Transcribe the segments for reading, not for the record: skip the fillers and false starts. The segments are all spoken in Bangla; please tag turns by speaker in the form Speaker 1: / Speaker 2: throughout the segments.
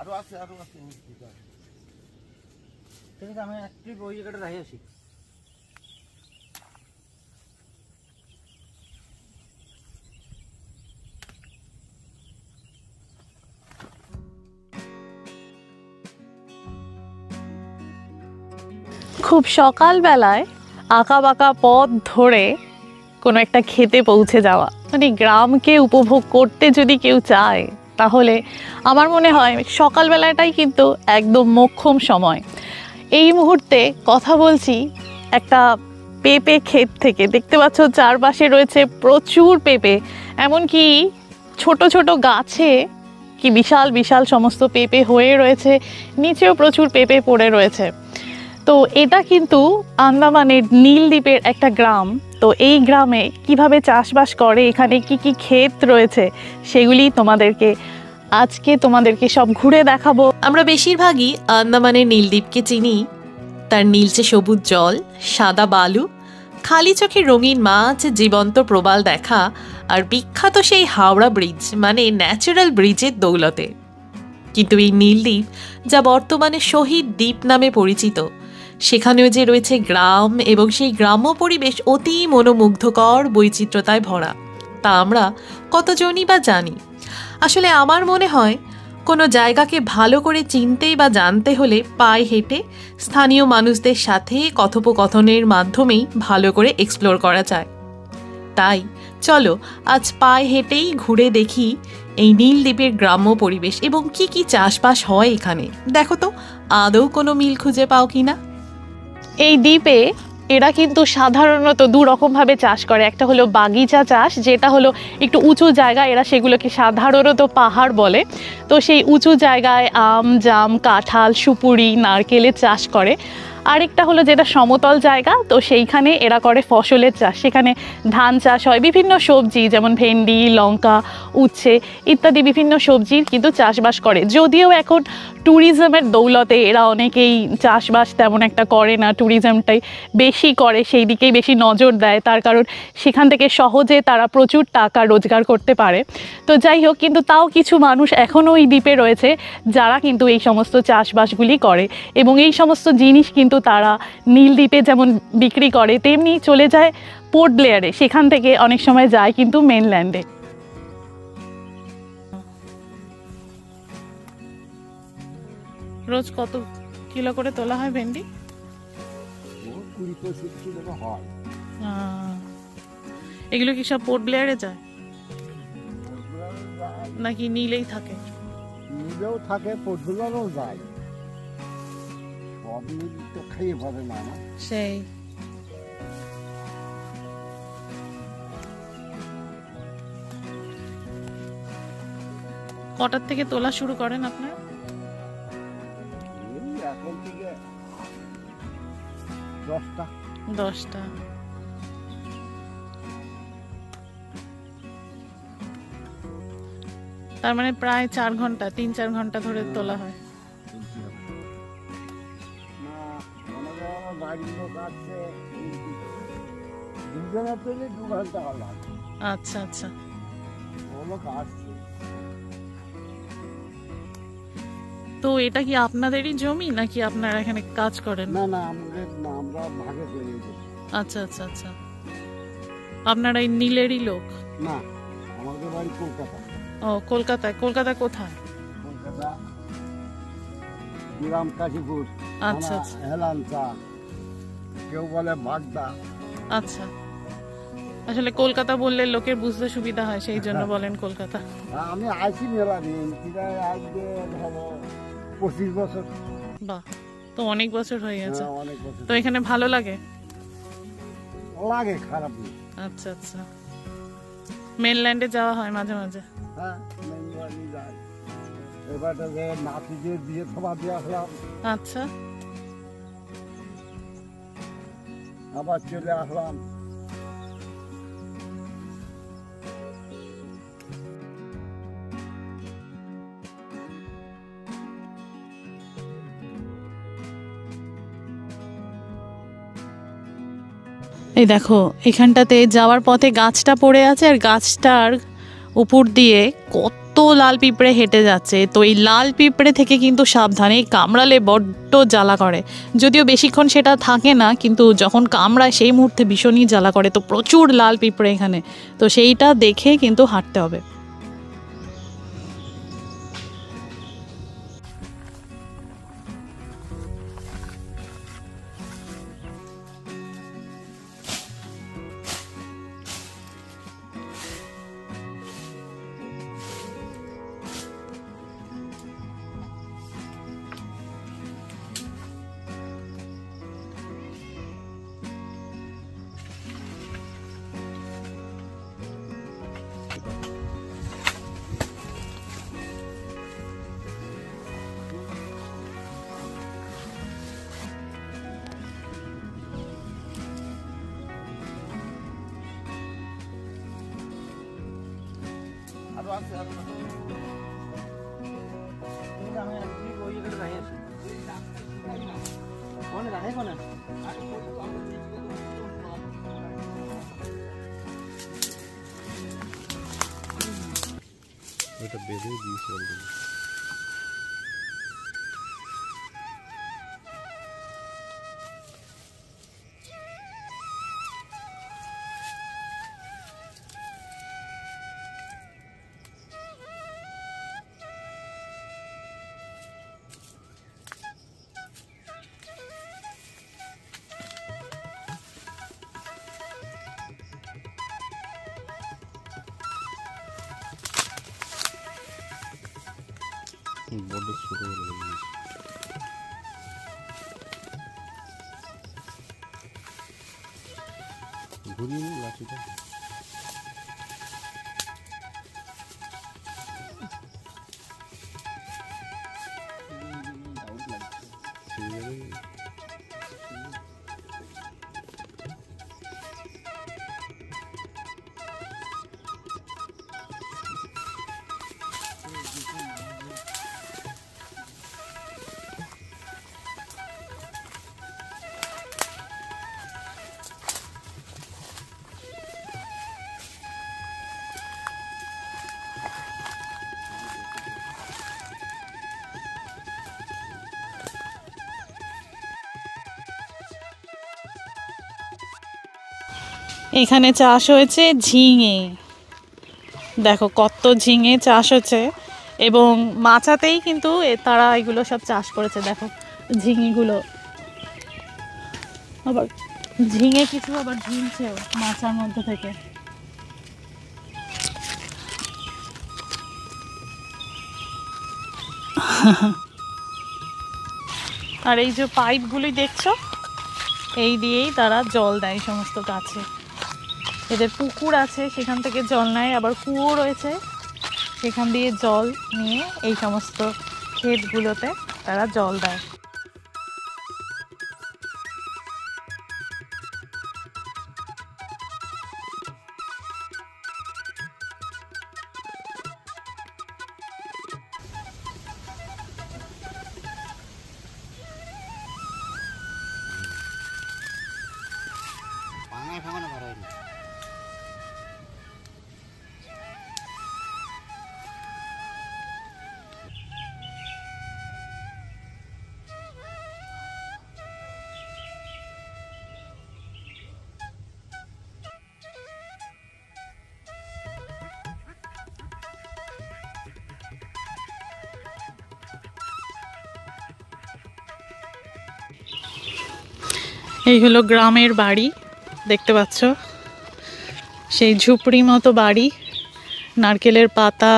Speaker 1: আরো আছে ঠিক আছে, আমি একটু ওই জায়গাটা রাখি আসি।
Speaker 2: খুব সকালবেলায় আঁকা বাঁকা পথ ধরে কোনো একটা খেতে পৌঁছে যাওয়া, মানে গ্রামকে উপভোগ করতে যদি কেউ চায় তাহলে আমার মনে হয় সকালবেলাটাই কিন্তু একদম মোক্ষম সময়। এই মুহূর্তে কথা বলছি একটা পেঁপে ক্ষেত থেকে। দেখতে পাচ্ছ চারপাশে রয়েছে প্রচুর পেঁপে, এমনকি ছোট ছোট গাছে কি বিশাল বিশাল সমস্ত পেঁপে হয়ে রয়েছে, নিচেও প্রচুর পেঁপে পড়ে রয়েছে। তো এটা কিন্তু আন্দামানের নীলদ্বীপের একটা গ্রাম। তো এই গ্রামে কিভাবে চাষবাস করে, এখানে কি কি ক্ষেত রয়েছে, সেগুলি তোমাদেরকে সব ঘুরে দেখাবো।
Speaker 3: আমরা বেশিরভাগই আন্দামানের নীলদ্বীপকে চিনি তার নীলচে সবুজ জল, সাদা বালু, খালি চোখে রঙিন মাছ, জীবন্ত প্রবাল দেখা আর বিখ্যাত সেই হাওড়া ব্রিজ মানে ন্যাচারাল ব্রিজের দৌলতে। কিন্তু এই নীলদ্বীপ যা বর্তমানে শহীদ দ্বীপ নামে পরিচিত, সেখানেও যে রয়েছে গ্রাম এবং সেই গ্রাম্য পরিবেশ অতি মনোমুগ্ধকর বৈচিত্র্যতায় ভরা, তা আমরা কতজনই বা জানি। আসলে আমার মনে হয় কোনো জায়গাকে ভালো করে চিনতেই বা জানতে হলে পায়ে হেঁটে স্থানীয় মানুষদের সাথে কথোপকথনের মাধ্যমেই ভালো করে এক্সপ্লোর করা যায়। তাই চলো আজ পায়ে হেঁটেই ঘুরে দেখি এই নীলদ্বীপের গ্রাম্য পরিবেশ এবং কি কি চাষবাস হয় এখানে। দেখো তো আদৌ কোনো মিল খুঁজে পাও কিনা।
Speaker 2: এই দ্বীপে এরা কিন্তু সাধারণত দু রকমভাবে চাষ করে। একটা হলো বাগিচা চাষ, যেটা হলো একটু উঁচু জায়গা, এরা সেগুলোকে সাধারণত পাহাড় বলে। তো সেই উঁচু জায়গায় আম, জাম, কাঁঠাল, সুপুরি, নারকেলের চাষ করে। আরেকটা হলো যেটা সমতল জায়গা, তো সেইখানে এরা করে ফসলের চাষ। সেখানে ধান চাষ হয়, বিভিন্ন সবজি যেমন ভেন্ডি, লঙ্কা, উচ্ছে ইত্যাদি বিভিন্ন সবজির কিন্তু চাষবাস করে। যদিও এখন ট্যুরিজমের দৌলতে এরা অনেকেই চাষবাস তেমন একটা করে না, ট্যুরিজমটাই বেশি করে, সেই দিকেই বেশি নজর দেয়, তার কারণ সেখান থেকে সহজে তারা প্রচুর টাকা রোজগার করতে পারে। তো যাই হোক, কিন্তু তাও কিছু মানুষ এখনও এই দ্বীপে রয়েছে যারা কিন্তু এই সমস্ত চাষবাসগুলি করে, এবং এই সমস্ত জিনিস কিন্তু তারা নীলদ্বীপে যেমন বিক্রি করে তেমনি চলে যায় পোর্ট ব্লেয়ারে, সেখান থেকে অনেক সময় যায় কিন্তু মেনল্যান্ডে। রোজ কত কিলো করে তোলা হয় ভেন্ডি?
Speaker 1: 20-25 কিলো হয়।
Speaker 2: এগুলো কি সব পোর্ট ব্লেয়ারে যায় নাকি নীলেই থাকে?
Speaker 1: নীলেও থাকে, পোর্ট ব্লেয়ারেও যায়। সব নীল তো খাইয়ে পারে না।
Speaker 2: সেই কটার থেকে তোলা শুরু করেন আপনারা?
Speaker 1: এখন থেকে 10টা। তার মানে প্রায় 4 ঘন্টা, 3-4 ঘন্টা ধরে তোলা হয়। আচ্ছা আচ্ছা। তো এটা কি আপনাদেরই জমি নাকি আপনারা এখানে কাজ করেন? না না, আমরা ভাগে করে নিয়েছি।
Speaker 2: আচ্ছা আচ্ছা আচ্ছা। আপনারা এই নীলেরই লোক?
Speaker 1: না, আমাদের বাড়ি কলকাতা।
Speaker 2: ও কলকাতায়। কলকাতা কোথায়?
Speaker 1: কলকাতা গ্রাম কাশীপুর।
Speaker 2: আচ্ছা আচ্ছা।
Speaker 1: হেলান্তা, কেউ বলে বাগদা।
Speaker 2: আচ্ছা, আসলে কলকাতা বললে লোকের বুঝতে সুবিধা হয়, সেই জন্য বলেন কলকাতা।
Speaker 1: আমি আইসি মেলা নিয়ে আজকে ধরো 25 বছর।
Speaker 2: বাহ, তো অনেক বছর হয়ে গেছে।
Speaker 1: অনেক বছর।
Speaker 2: তো এখানে ভালো লাগে?
Speaker 1: লাগে, খারাপ না।
Speaker 2: আচ্ছা আচ্ছা। মেনল্যান্ডে যাওয়া হয় মাঝে মাঝে?
Speaker 1: হ্যাঁ, মেনল্যান্ডে যাই। এবারে যে নাতিদের বিয়ে থবা দিয়ে আসলাম।
Speaker 2: আচ্ছা।
Speaker 1: আবার চলে আসলাম।
Speaker 2: এই দেখো, এখানটাতে যাওয়ার পথে গাছটা পড়ে আছে, আর গাছটার উপর দিয়ে কত
Speaker 1: কত লাল পিঁপড়ে হেঁটে যাচ্ছে। তো এই লাল পিঁপড়ে থেকে কিন্তু সাবধানে, কামড়ালে বড্ড জ্বালা করে। যদিও বেশিক্ষণ সেটা থাকে না, কিন্তু যখন কামড়ায় সেই মুহূর্তে ভীষণই জ্বালা করে। তো প্রচুর লাল পিঁপড়ে এখানে, তো সেইটা দেখে কিন্তু হাঁটতে হবে।
Speaker 4: এটা বেঁধে দিয়েছি অলরেডি। বড্ড ছোট করে দিয়েছি। ঘুরিয়ে নিই লাঠিটা।
Speaker 1: এখানে চাষ হয়েছে ঝিঙে, দেখো কত ঝিঙে চাষ হচ্ছে। এবং মাচাতেই কিন্তু তারা এগুলো সব চাষ করেছে। দেখো ঝিঙেগুলো, আবার ঝিঙে কিছু আবার ঝুলছেও মাচার মধ্যে থেকে। আর এই যে পাইপগুলি দেখছো, এই দিয়েই তারা জল দেয় সমস্ত গাছে। এদের পুকুর আছে, সেখান থেকে জল নেয়, আবার কুয়ো রয়েছে, সেখান দিয়ে জল নিয়ে এই সমস্ত ক্ষেতগুলোতে তারা জল দেয়। এই হলো গ্রামের বাড়ি, দেখতে পাচ্ছ সেই ঝুপড়ি মতো বাড়ি, নারকেলের পাতা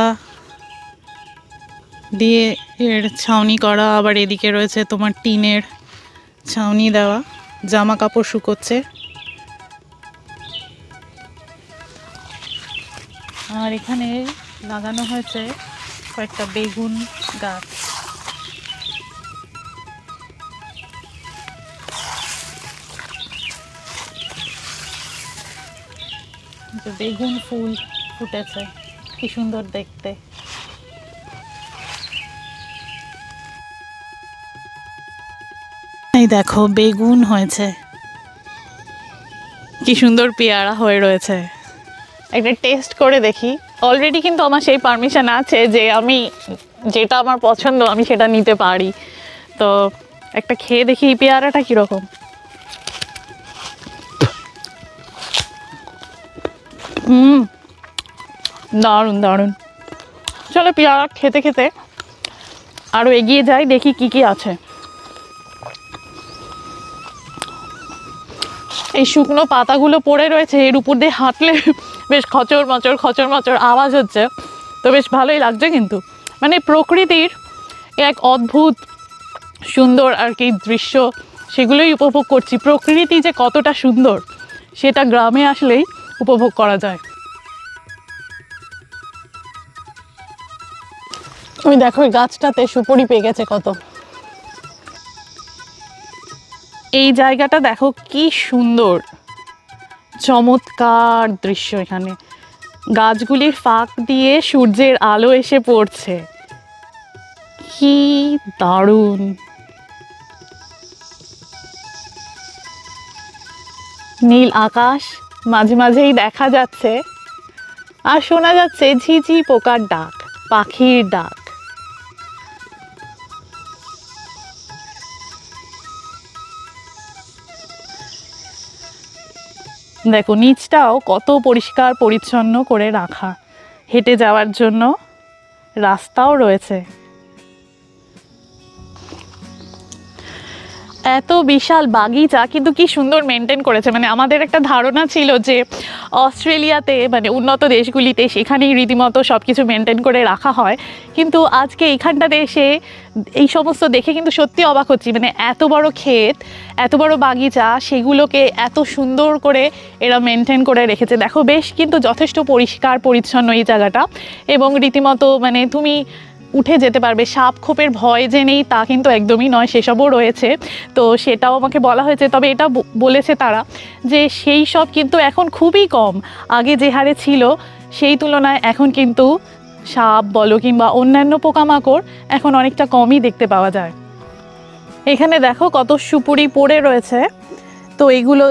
Speaker 1: দিয়ে এর ছাউনি করা। আবার এদিকে রয়েছে তোমার টিনের ছাউনি দেওয়া, জামা কাপড় শুকোচ্ছে। আর এখানে লাগানো হয়েছে কয়েকটা বেগুন গাছ। বেগুন ফুল ফুটেছে, কি সুন্দর দেখতে। এই দেখো বেগুন হয়েছে, কি সুন্দর পেয়ারা হয়ে রয়েছে। একটা টেস্ট করে দেখি। অলরেডি কিন্তু আমার সেই পারমিশন আছে যে আমি যেটা আমার পছন্দ আমি সেটা নিতে পারি। তো একটা খেয়ে দেখি এই পেয়ারাটা কীরকম। দারুণ দারুণ। চলো পেয়ারা খেতে খেতে আরও এগিয়ে যাই, দেখি কি কি আছে। এই শুকনো পাতাগুলো পড়ে রয়েছে, এর উপর দিয়ে হাঁটলে বেশ খচর মচর আওয়াজ হচ্ছে, তো বেশ ভালোই লাগছে। কিন্তু মানে প্রকৃতির এক অদ্ভুত সুন্দর আর কি দৃশ্য, সেগুলোই উপভোগ করছি। প্রকৃতি যে কতটা সুন্দর সেটা গ্রামে আসলেই উপভোগ করা যায়। ওই দেখো ওই গাছটাতে সুপুরি পেয়ে গেছে কত। এই জায়গাটা দেখো কি সুন্দর, চমৎকার দৃশ্য। এখানে গাছগুলির ফাঁক দিয়ে সূর্যের আলো এসে পড়ছে, কি দারুণ। নীল আকাশ মাঝে মাঝেই দেখা যাচ্ছে, আর শোনা যাচ্ছে ঝিঝি পোকার ডাক, পাখির ডাক। দেখো নিচটাও কত পরিষ্কার পরিচ্ছন্ন করে রাখা, হেঁটে যাওয়ার জন্য রাস্তাও রয়েছে। এত বিশাল বাগিচা কিন্তু কি সুন্দর মেনটেন করেছে। মানে আমাদের একটা ধারণা ছিল যে অস্ট্রেলিয়াতে মানে উন্নত দেশগুলিতে সেখানেই রীতিমতো সব কিছু মেনটেন করে রাখা হয়, কিন্তু আজকে এইখানটাতে এসে এই সমস্ত দেখে কিন্তু সত্যি অবাক হচ্ছি। মানে এত বড় ক্ষেত, এত বড় বাগিচা, সেগুলোকে এত সুন্দর করে এরা মেনটেন করে রেখেছে। দেখো বেশ কিন্তু যথেষ্ট পরিষ্কার পরিচ্ছন্ন এই জায়গাটা, এবং রীতিমতো মানে তুমি উঠে যেতে পারবে। সাপ খোপের ভয় যে নেই তা কিন্তু একদমই নয়, সেসবও রয়েছে। তো সেটাও আমাকে বলা হয়েছে, তবে এটা বলেছে তারা যে সেই সব কিন্তু এখন খুবই কম। আগে যে হারে ছিল সেই তুলনায় এখন কিন্তু সাপ বলো কিংবা অন্যান্য পোকামাকড় এখন অনেকটা কমই দেখতে পাওয়া যায়। এখানে দেখো কত সুপুরি পড়ে রয়েছে। তো এইগুলো,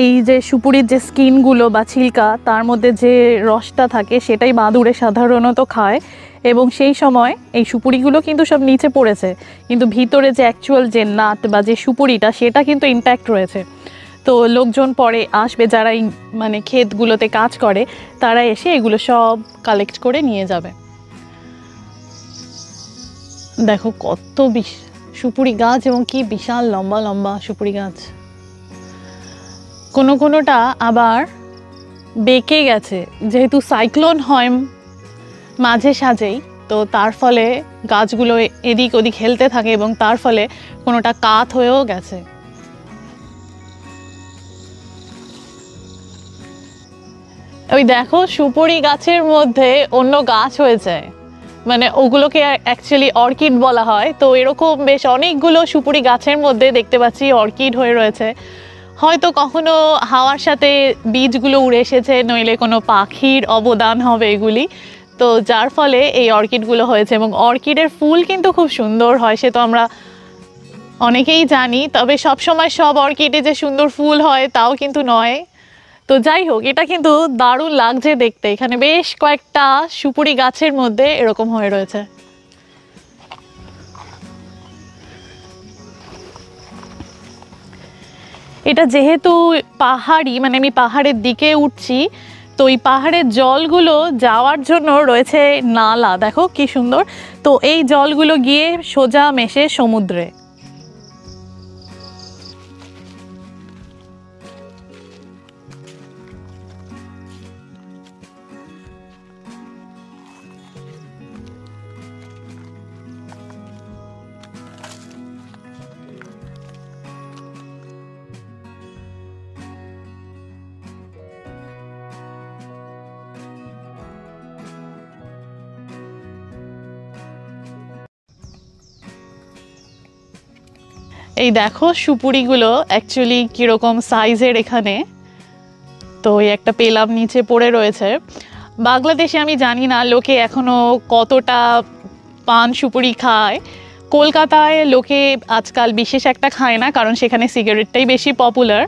Speaker 1: এই যে সুপুরির যে স্কিনগুলো বা ছিলকা, তার মধ্যে যে রসটা থাকে সেটাই বাদুড়ে সাধারণত খায়, এবং সেই সময় এই সুপুরিগুলো কিন্তু সব নিচে পড়েছে, কিন্তু ভিতরে যে অ্যাকচুয়াল যে নাট বা যে সুপুরিটা সেটা কিন্তু ইনট্যাক্ট রয়েছে। তো লোকজন পরে আসবে যারা মানে ক্ষেতগুলোতে কাজ করে, তারা এসে এগুলো সব কালেক্ট করে নিয়ে যাবে। দেখো কত সুপুরি গাছ, এবং কি বিশাল লম্বা লম্বা সুপুরি গাছ। কোনোটা আবার বেঁকে গেছে, যেহেতু সাইক্লোন হয় মাঝে সাঝেই, তো তার ফলে গাছগুলো এদিক ওদিক হেলতে থাকে, এবং তার ফলে কোনোটা কাত হয়েও গেছে। ওই দেখো সুপুরি গাছের মধ্যে অন্য গাছ হয়েছে, মানে ওগুলোকে অ্যাকচুয়ালি অর্কিড বলা হয়। তো এরকম বেশ অনেকগুলো সুপুরি গাছের মধ্যে দেখতে পাচ্ছি অর্কিড হয়ে রয়েছে। হয়তো কখনো হাওয়ার সাথে বীজগুলো উড়ে এসেছে, নইলে কোনো পাখির অবদান হবে এগুলি, তো যার ফলে এই অর্কিডগুলো হয়েছে। এবং অর্কিডের ফুল কিন্তু খুব সুন্দর হয়, সে তো আমরা অনেকেই জানি, তবে সব সময় সব অর্কিডে যে সুন্দর ফুল হয় তাও কিন্তু নয়। তো যাই হোক, এটা কিন্তু দারুণ লাগছে দেখতে। এখানে বেশ কয়েকটা সুপুরি গাছের মধ্যে এরকম হয়ে রয়েছে। এটা যেহেতু পাহাড়ি, মানে আমি পাহাড়ের দিকে উঠছি, তো এই পাহাড়ের জলগুলো যাওয়ার জন্য রয়েছে নালা, দেখো কি সুন্দর। তো এই জলগুলো গিয়ে সোজা মেশে সমুদ্রে। এই দেখো সুপুরিগুলো অ্যাকচুয়ালি কীরকম সাইজের এখানে। তো এই একটা পেলাম নিচে পড়ে রয়েছে। বাংলাদেশে আমি জানি না লোকে এখনও কতটা পান সুপুরি খায়। কলকাতায় লোকে আজকাল বিশেষ একটা খায় না, কারণ সেখানে সিগারেটটাই বেশি পপুলার।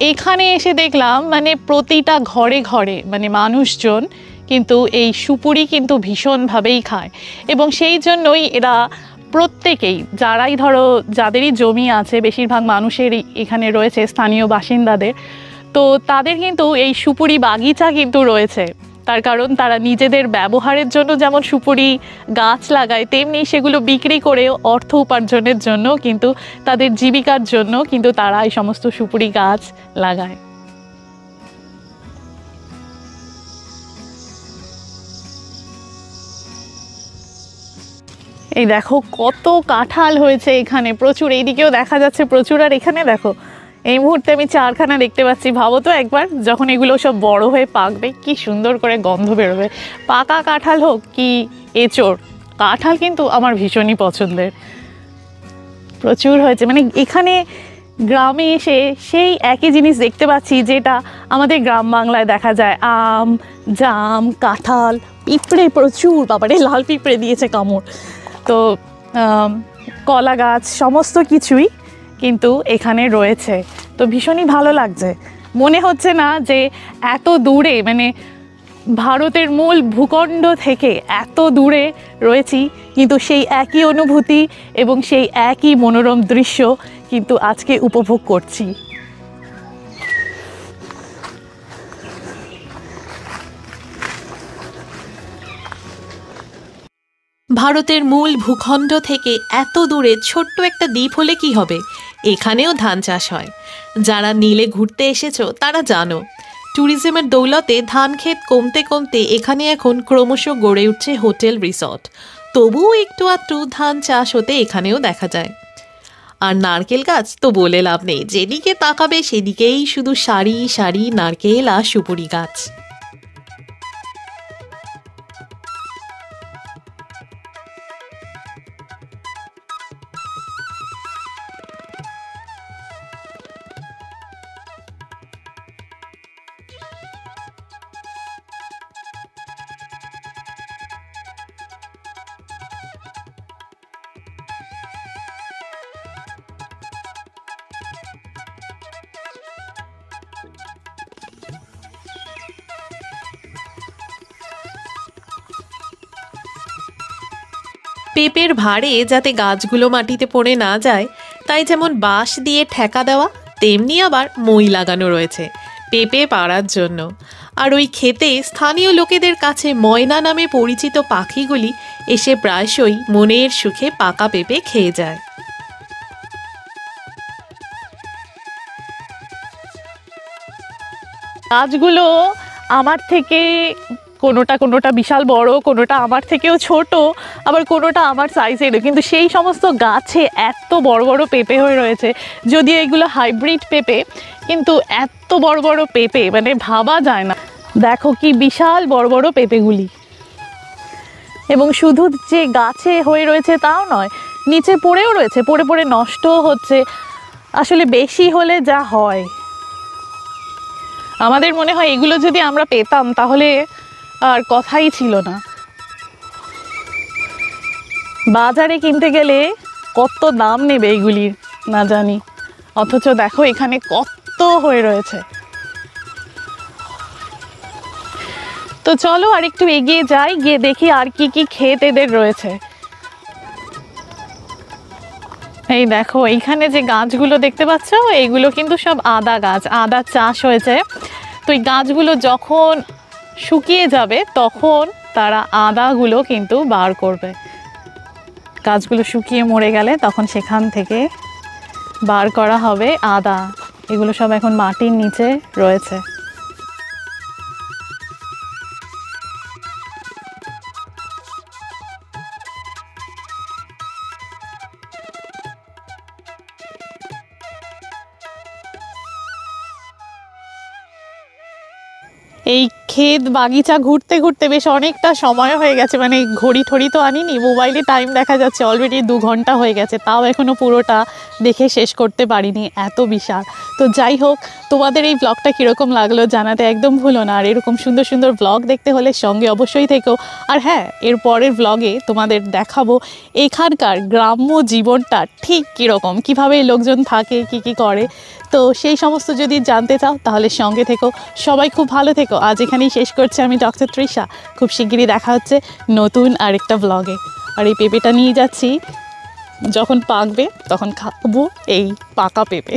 Speaker 1: এখানে এসে দেখলাম মানে প্রতিটা ঘরে ঘরে মানে মানুষজন
Speaker 2: কিন্তু এই সুপুরি কিন্তু ভীষণভাবেই খায়, এবং সেই জন্যই এরা প্রত্যেকেই, যারাই ধরো যাদেরই জমি আছে, বেশিরভাগ মানুষেরই এখানে রয়েছে স্থানীয় বাসিন্দাদের, তো তাদের কিন্তু এই সুপুরি বাগিচা কিন্তু রয়েছে। তার কারণ তারা নিজেদের ব্যবহারের জন্য যেমন সুপুরি গাছ লাগায়, তেমনি সেগুলো বিক্রি করে অর্থ উপার্জনের জন্য কিন্তু তাদের জীবিকার জন্য কিন্তু তারা এই সমস্ত সুপুরি গাছ লাগায়। এই দেখো কত কাঁঠাল হয়েছে এখানে, প্রচুর, এইদিকেও দেখা যাচ্ছে প্রচুর। আর এখানে দেখো এই মুহূর্তে আমি 4খানা দেখতে পাচ্ছি। ভাবো তো একবার, যখন এগুলো সব বড় হয়ে পাকবে কি সুন্দর করে গন্ধ বেরোবে। পাকা কাঁঠাল হোক কি এঁচোড়, কাঁঠাল কিন্তু আমার ভীষণই পছন্দের। প্রচুর হয়েছে, মানে এখানে গ্রামে এসে সেই একই জিনিস দেখতে পাচ্ছি যেটা আমাদের গ্রাম বাংলায় দেখা যায়। আম, জাম, কাঁঠাল, পিঁপড়ে প্রচুর, বাবারে লাল পিঁপড়ে দিয়েছে কামড়। তো কলা গাছ, সমস্ত কিছুই কিন্তু এখানে রয়েছে। তো ভীষণই ভালো লাগছে, মনে হচ্ছে না যে এত দূরে, মানে ভারতের মূল ভূখণ্ড থেকে এত দূরে রয়েছি, কিন্তু সেই একই অনুভূতি এবং সেই একই মনোরম দৃশ্য কিন্তু আজকে উপভোগ করছি।
Speaker 3: ভারতের মূল ভূখণ্ড থেকে এত দূরে ছোট্ট একটা দ্বীপ হলে কি হবে, এখানেও ধান চাষ হয়। যারা নীলে ঘুরতে এসেছো তারা জানো, ট্যুরিজমের দৌলতে ধান ক্ষেত কমতে কমতে এখানে এখন ক্রমশ গড়ে উঠছে হোটেল, রিসর্ট। তবুও একটু আধটু ধান চাষ হতে এখানেও দেখা যায়। আর নারকেল গাছ তো বলে লাভ নেই, যেদিকে তাকাবে সেদিকেই শুধু সারি সারি নারকেল আর সুপুরি গাছ। পেঁপের ভাড়ে যাতে গাছগুলো মাটিতে পড়ে না যায়, তাই যেমন বাঁশ দিয়ে ঠেকা দেওয়া, তেমনি আবার মই লাগানো রয়েছে পেঁপে পাড়ার জন্য। আর ওই ক্ষেতে স্থানীয় লোকেদের কাছে ময়না নামে পরিচিত পাখিগুলি এসে প্রায়শই মনের সুখে পাকা পেঁপে খেয়ে যায়।
Speaker 2: গাছগুলো আমার থেকে কোনোটা বিশাল বড়, কোনোটা আমার থেকেও ছোট, আবার কোনোটা আমার সাইজেরও, কিন্তু সেই সমস্ত গাছে এত বড় বড় পেঁপে হয়ে রয়েছে। যদিও এগুলো হাইব্রিড পেঁপে, কিন্তু এত বড় বড় পেঁপে মানে ভাবা যায় না। দেখো কি বিশাল বড় বড় পেঁপেগুলি, এবং শুধু যে গাছে হয়ে রয়েছে তাও নয়, নিচে পড়েও রয়েছে, পড়ে পড়ে নষ্টও হচ্ছে। আসলে বেশি হলে যা হয়, আমাদের মনে হয় এগুলো যদি আমরা পেতাম তাহলে আর কথাই ছিল না। বাজারে কিনতে গেলে কত দাম নেবে এইগুলির না জানি, অথচ দেখো এখানে কত হয়ে রয়েছে। তো চলো আর একটু এগিয়ে যাই, গিয়ে দেখি আর কি কি ক্ষেত এদের রয়েছে। এই দেখো এইখানে যে গাছগুলো দেখতে পাচ্ছ, এইগুলো কিন্তু সব আদা গাছ, আদা চাষ হয়েছে। তো এই গাছগুলো যখন শুকিয়ে যাবে তখন তারা আদাগুলো কিন্তু বার করবে। গাছগুলো শুকিয়ে মরে গেলে তখন সেখান থেকে বার করা হবে আদা। এগুলো সব এখন মাটির নিচে রয়েছে। এই ক্ষেত বাগিচা ঘুরতে ঘুরতে বেশ অনেকটা সময় হয়ে গেছে, মানে ঘড়ি ঠড়ি তো আনিনি, মোবাইলে টাইম দেখা যাচ্ছে অলরেডি 2 ঘন্টা হয়ে গেছে, তাও এখনও পুরোটা দেখে শেষ করতে পারিনি, এত বিশাল। তো যাই হোক, তোমাদের এই ব্লগটা কীরকম লাগলো জানাতে একদম ভুলো না। আর এরকম সুন্দর সুন্দর ব্লগ দেখতে হলে সঙ্গে অবশ্যই থেকো। আর হ্যাঁ, এর পরের ব্লগে তোমাদের দেখাবো এখানকার গ্রাম্য জীবনটা ঠিক কীরকম, কীভাবে লোকজন থাকে, কি কি করে। তো সেই সমস্ত যদি জানতে চাও তাহলে সঙ্গে থেকো। সবাই খুব ভালো থেকো। আজ এখানে
Speaker 1: এখানেই শেষ করছি আমি, ডক্টর তৃষা। খুব শিগগিরই দেখা হচ্ছে নতুন আরেকটা ব্লগে। আর এই পেঁপেটা নিয়ে যাচ্ছি, যখন পাকবে তখন খাবো এই পাকা পেঁপে।